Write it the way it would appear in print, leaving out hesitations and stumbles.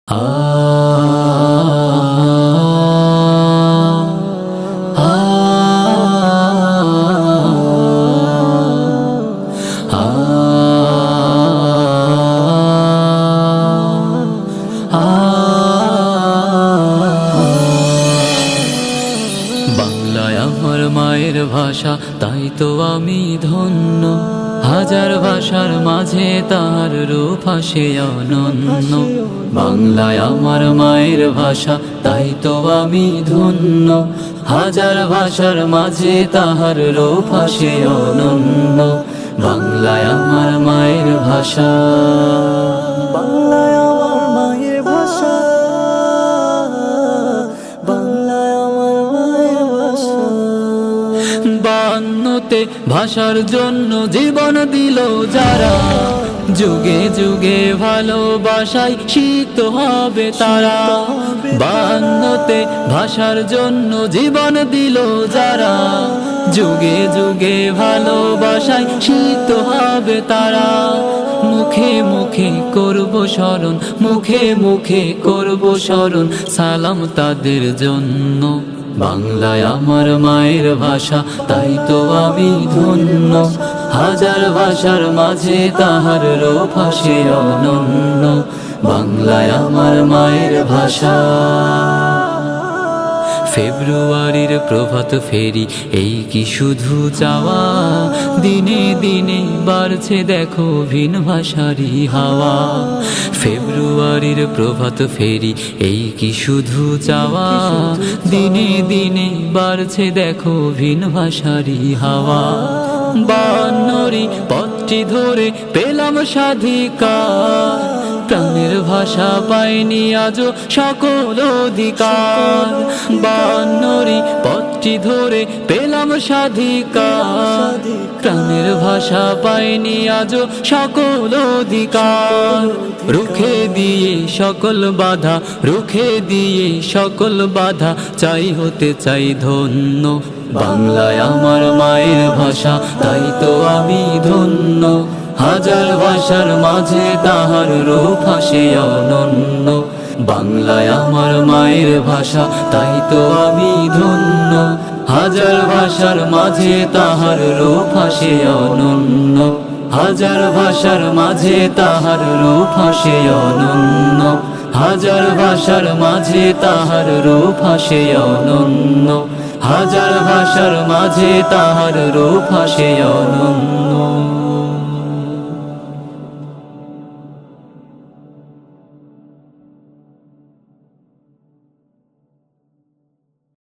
আ আ আ বাংলায় আমার মায়ের ভাষা, তাই তো আমি ধন্য। হাজার ভাষার মাঝে তার রূপ হাসে অনন্য। বাংলায় আমার মায়ের ভাষা, তাই তো আমি ধন্য। হাজার ভাষার মাঝে তাহার রূপ হাসে অনন্য। বাংলায় আমার মায়ের ভাষা, বাংলায় আমার মায়ের ভাষা, বাংলায় আমার মায়ের ভাষা। 52তে ভাষার জন্য জীবন দিল যারা, যুগে যুগে ভালোবাসায় সিক্ত হবে তারা। 52তে ভাষার জন্য জীবন দিল যারা, যুগে যুগে ভালোবাসায় সিক্ত হবে তারা। মুখে মুখে করব স্মরণ, মুখে মুখে করব স্মরণ, সালাম তাদের জন্য। বাংলায় আমার মায়ের ভাষা, তাই তো আমি ধন্য। হাজার ভাষার মাঝে তাহার রূপ হাসে অনন্য। বাংলায় আমার মায়ের ভাষা। ফেব্রুয়ারির প্রভাত ফেরি, এই কি শুধু চাওয়া? দিনে দিনে বাড়ছে দেখো ভিন ভাষারি হাওয়া। ফেব্রুয়ারির প্রভাত ফেরি, এই কি শুধু চাওয়া? দিনে দিনে বাড়ছে দেখো ভিন ভাষারি হাওয়া। 52রি পথটি ধরে পেলাম স্বাধিকার, প্রাণের ভাষা পাইনি আজও সকল অধিকার। 52রি পথটি ধরে পেলাম স্বাধিকার, প্রাণের ভাষা পাইনি আজও সকল অধিকার। রুখে দিয়ে সকল বাধা, রুখে দিয়ে সকল বাধা, চাই হতে চাই ধন্য। বাংলায় আমার মায়ের ভাষা, তাই তো আমি ধন্য। হাজার ভাষার মাঝে তাহার রূপ হাসে অনন্য। বাংলায় আমার মায়ের ভাষা, তাই তো আমি ধন্য। হাজার ভাষার মাঝে তাহার রূপ হাসে অনন্য। হাজার ভাষার মাঝে তাহার রূপ হাসে অনন্য। হাজার ভাষার মাঝে তাহার রূপ হাসে অনন্য। হাজার ভাষার মাঝে তাহার রূপ হাসে অনন্য।